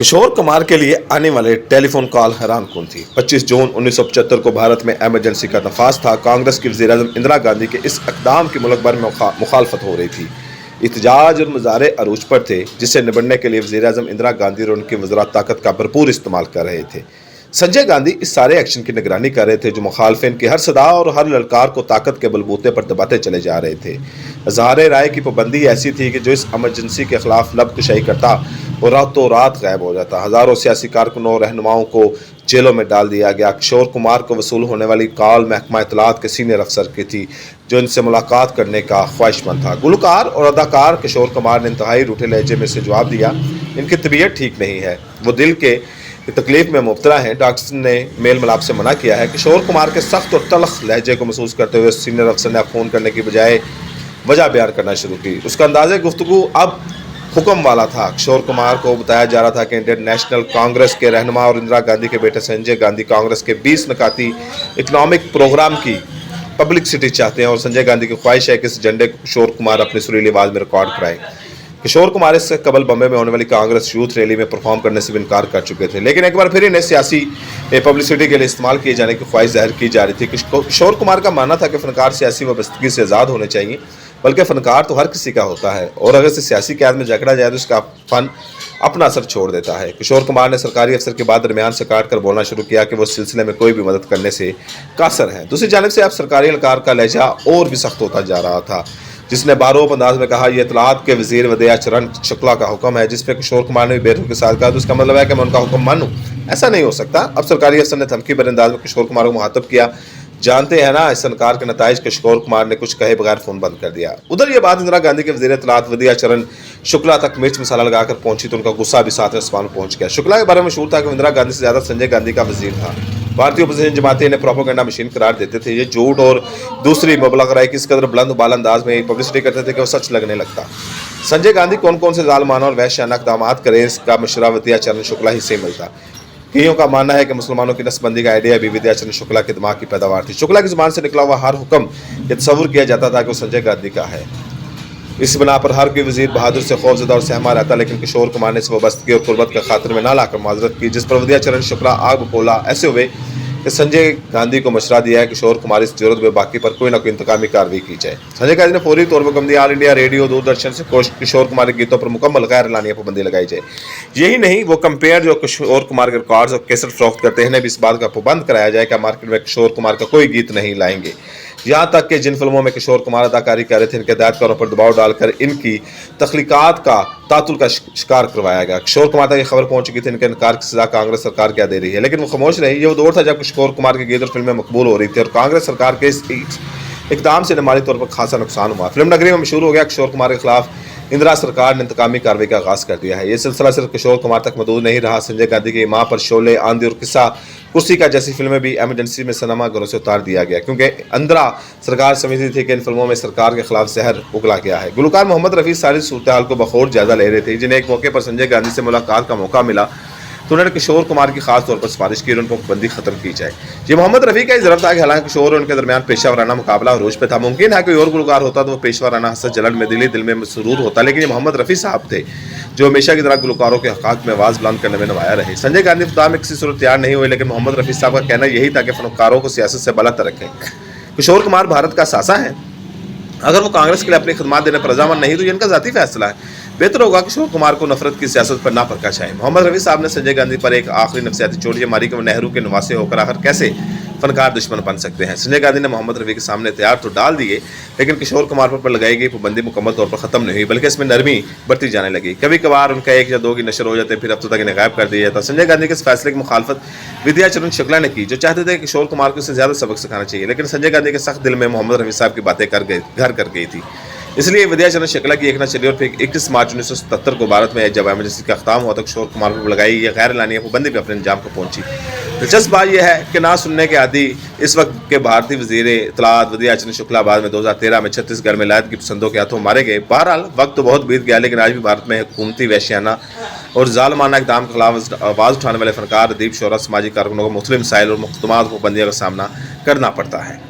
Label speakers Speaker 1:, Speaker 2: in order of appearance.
Speaker 1: किशोर कुमार के लिए आने वाले टेलीफोन कॉल हैरान कौन थी। 25 जून 1975 को भारत में एमरजेंसी का नफाज था। कांग्रेस की वज़ीर-ए-आज़म इंदिरा गांधी के इस इक़दाम की मुल्क भर में मुखालफत हो रही थी। इhtजाज और मुजाहरे अरूज पर थे, जिसे निबड़ने के लिए वज़ीर-ए-आज़म इंदिरा गांधी और उनकी वज़रा ताकत का भरपूर इस्तेमाल कर रहे थे। संजय गांधी इस सारे एक्शन की निगरानी कर रहे थे, जो मुखालफिन की हर सदा और हर ललकार को ताकत के बलबूते पर दबाते चले जा रहे थे। इज़हार राय की पाबंदी ऐसी थी कि जो इस एमरजेंसी के खिलाफ लब कुशाई करता वो रातों रात गायब हो जाता। हज़ारों सियासी कारकुनों और रहनुमाओं को जेलों में डाल दिया गया। किशोर कुमार को वसूल होने वाली कॉल महकमा इत्तलात के सीनियर अफसर की थी, जो इनसे मुलाकात करने का ख्वाहिशमंद था। गुलकार और अदाकार किशोर कुमार ने इंतहाई रूठे लहजे में से जवाब दिया, इनकी तबीयत ठीक नहीं है, वो दिल के तकलीफ में मुब्तला हैं। डॉक्टर ने मेल मिलाप से मना किया है। किशोर कुमार के सख्त और तलख लहजे को महसूस करते हुए सीनियर अफसर ने फ़ोन करने की बजाय वजह बयान करना शुरू की। उसका अंदाज़े गुफ्तगू अब हुक्म वाला था। किशोर कुमार को बताया जा रहा था कि इंडियन नेशनल कांग्रेस के रहनुमा और इंदिरा गांधी के बेटे संजय गांधी कांग्रेस के 20 नकाती इकनॉमिक प्रोग्राम की पब्लिसिटी चाहते हैं और संजय गांधी की ख्वाहिश है कि इस झंडे को किशोर कुमार अपनी सुरीली आवाज़ में रिकॉर्ड कराएं। किशोर कुमार इससे कबल बम्बे में होने वाली कांग्रेस यूथ रैली में परफॉर्म करने से भी इनकार कर चुके थे, लेकिन एक बार फिर इन्हें सियासी पब्लिसिटी के लिए इस्तेमाल किए जाने की ख्वाहिश जाहिर की जा रही थी। किशोर कुमार का मानना था कि फनकार सियासी वाबस्तगी से आज़ाद होने चाहिए, बल्कि फनकार तो हर किसी का होता है और अगर से सियासी कैद में जकड़ा जाए तो उसका फन अपना असर छोड़ देता है। किशोर कुमार ने सरकारी अफसर के बाद दरमियान से काट कर बोलना शुरू किया कि वो इस सिलसिले में कोई भी मदद करने से कासर है। दूसरी जानिब से अब सरकारी एहलकार का लहजा और भी सख्त होता जा रहा था, जिसने बारोब अंदाज में कहा, यह इत्तलात के वज़ीर वदिया चरण शुक्ला का हुक्म है, जिस पर किशोर कुमार ने भी बेरुख के साथ कहा, तो इसका मतलब है कि मैं उनका हुक्म मानूं। ऐसा नहीं हो सकता। अब सरकारी अफसर ने धमकी भरे अंदाज में किशोर कुमार को मुखातब किया। जानते हैं ना, इस इनकार के नताइज किशोर कुमार ने कुछ कहे बगैर फ़ोन बंद कर दिया। उधर ये बात इंदिरा गांधी के वज़ीर इत्तलात वदिया चरण शुक्ला तक मिर्च मसाला लगाकर पहुंची तो उनका गुस्सा भी सातवें आसमान में पहुंच गया। शुक्ला के बारे में मशहूर था कि इंदिरा गांधी से ज़्यादा संजय गांधी का वज़ीर था। भारतीय अपोजिशन जमातें इन्हें प्रोपेगेंडा मशीन करार देते थे। ये झूठ और दूसरी मुबलग राय किस कदर बुलंद बाला अंदाज में पब्लिसिटी करते थे कि वो सच लगने लगता। संजय गांधी कौन कौन से ज़ालिमाना और वहशियाना इक़दामात करें, इसका मशवरा वदिया चरण शुक्ला ही से मिलता। कईयों का मानना है कि मुसलमानों की नस्बंदी का आइडिया भी वदिया चरण शुक्ला के दिमाग की पैदावार थी। शुक्ला की जुबान से निकला हुआ हर हुक्म ये तस्वुर किया जाता था कि वो संजय गांधी का है। इस बिना पर हर कोई वज़ीर बहादुर से खौफजदा और सहमा रहता, लेकिन किशोर कुमार ने इस वाबस्तगी और कुर्बत का खातिर में ना लाकर माजरत की, जिस पर वदिया चरण शुक्ला आग बकोला ऐसे हुए कि संजय गांधी को मशवरा दिया है कि किशोर कुमार इस जरूरत में बाकी पर कोई ना कोई इंतकामी कार्रवाई की जाए। संजय गांधी ने फौरी तौर पर हुक्म दिया, ऑल इंडिया रेडियो दूरदर्शन से किशोर कुमार के गीतों पर मुकम्मल गैर एलानिया पाबंदी लगाई जाए। यही नहीं, वो कंपेयर जो किशोर कुमार के रिकॉर्ड्स और कैसेट फरोख्त करते हैं भी इस बात का पाबंद कराया जाए कि मार्केट में किशोर कुमार का कोई गीत नहीं लाएंगे। यहाँ तक कि जिन फिल्मों में किशोर कुमार अदाकारी कर रहे थे, इनके हिदायतकारों पर दबाव डालकर इनकी तख्लीकात का तातुल का शिकार करवाया गया। किशोर कुमार तक ये खबर पहुंच चुकी थी इनके इनकार की सजा कांग्रेस सरकार क्या दे रही है, लेकिन वो खामोश रही। ये वो दौर था जब किशोर कुमार के गीत और फिल्में मकबूल हो रही थी और कांग्रेस सरकार के इस इकदाम से माली तौर पर खासा नुकसान हुआ। फिल्म नगरी में मशहूर हो गया। किशोर कुमार के खिलाफ इंदिरा सरकार ने इंतकामी कार्रवाई का आगाज़ कर दिया है। ये सिलसिला सिर्फ किशोर कुमार तक महदूद नहीं रहा। संजय गांधी की मां पर शोले, आंधी और किस्सा कुर्सी का जैसी फिल्में भी एमरजेंसी में सिनेमा घरों से उतार दिया गया, क्योंकि इंदिरा सरकार समझती थी कि इन फिल्मों में सरकार के खिलाफ जहर उगला गया है। गुलकार मोहम्मद रफ़ी सारी सूरत हाल को बखौर जायजा ले रहे थे, जिन्हें एक मौके पर संजय गांधी से मुलाकात का मौका मिला तो उन्होंने किशोर कुमार की खास तौर पर सिफारिश की और उनको बंदी खत्म की जाए। ये मोहम्मद रफ़ी का ज़रूरत था कि हालांकि किशोर और उनके दरमियान पेशा वाराना मुकाबला रोज पे था। मुमकिन है कोई और गुलकार होता तो वो पेशा वाराना हसरत जलन में दिल में मसरूर होता, लेकिन ये मोहम्मद रफ़ी साहब थे जो हमेशा की तरह गुलकारों के हक़ में आवाज़ बुलंद करने में नवाया रहे। संजय गांधी खुदा में किसी सूरत तैयार नहीं हुए, लेकिन मोहम्मद रफ़ी साहब का कहना यही था कि फनकारों को सियासत से बलत रखें। किशोर कुमार भारत का सासा है, अगर वो कांग्रेस के लिए अपनी खिदमत देने पर रजामंद नहीं तो ये इनका ज़ाती फैसला है। बेहतर होगा किशोर कुमार को नफरत की सियासत पर ना परखा जाए। मोहम्मद रफ़ी साहब ने संजय गांधी पर एक आखिरी नफसियाती चोट ये मारी कि वो नेहरू के नवासे होकर आखिर कैसे फनकार दुश्मन बन सकते हैं। संजय गांधी ने मोहम्मद रफ़ी के सामने तैयार तो डाल दिए, लेकिन किशोर कुमार पर लगाई गई पाबंदी मुकम्मल तौर पर ख़त्म नहीं हुई, बल्कि इसमें नरमी बढ़ती जाने लगी। कभी कभार उनका एक या दो की नशर हो जाते, फिर हफ्तों तक इन्हें गायब कर दिया जाता। संजय गांधी के इस फैसले की मुखालफत वदिया चरण शुक्ला ने की, जो चाहते थे कि किशोर कुमार को इससे ज़्यादा सबक सिखाना चाहिए, लेकिन संजय गांधी के सख्त दिल में मोहम्मद रफ़ी साहब की बातें घर कर गई थी। इसलिए वदिया चरण शुक्ला की एक न चली और फिर 21 मार्च 1977 को भारत में जब एमरजेंसी का अख्ताम हुआ तो किशोर कुमार पर लगाई यह गैर एलानिया पाबंदी भी अपने अंजाम को पहुंची। दिलचस्प बात यह है कि ना सुनने के आदि इस वक्त के भारतीय वज़ीर इत्तलात वदिया चरण शुक्ला बाद में 2013 में छत्तीसगढ़ में लायद की पसंदों के हाथों मारे गए। बहरहाल वक्त तो बहुत बीत गया, लेकिन आज भी भारत में हुकूमती वहशियाना और ज़ालिमाना इक़दाम के खिलाफ आवाज़ उठाने वाले फनकार, अदीब, शोरा, समाजी कारकुनों को मुख्तलिफ मसाइल और मुकदमात पाबंदियों का सामना करना पड़ता है।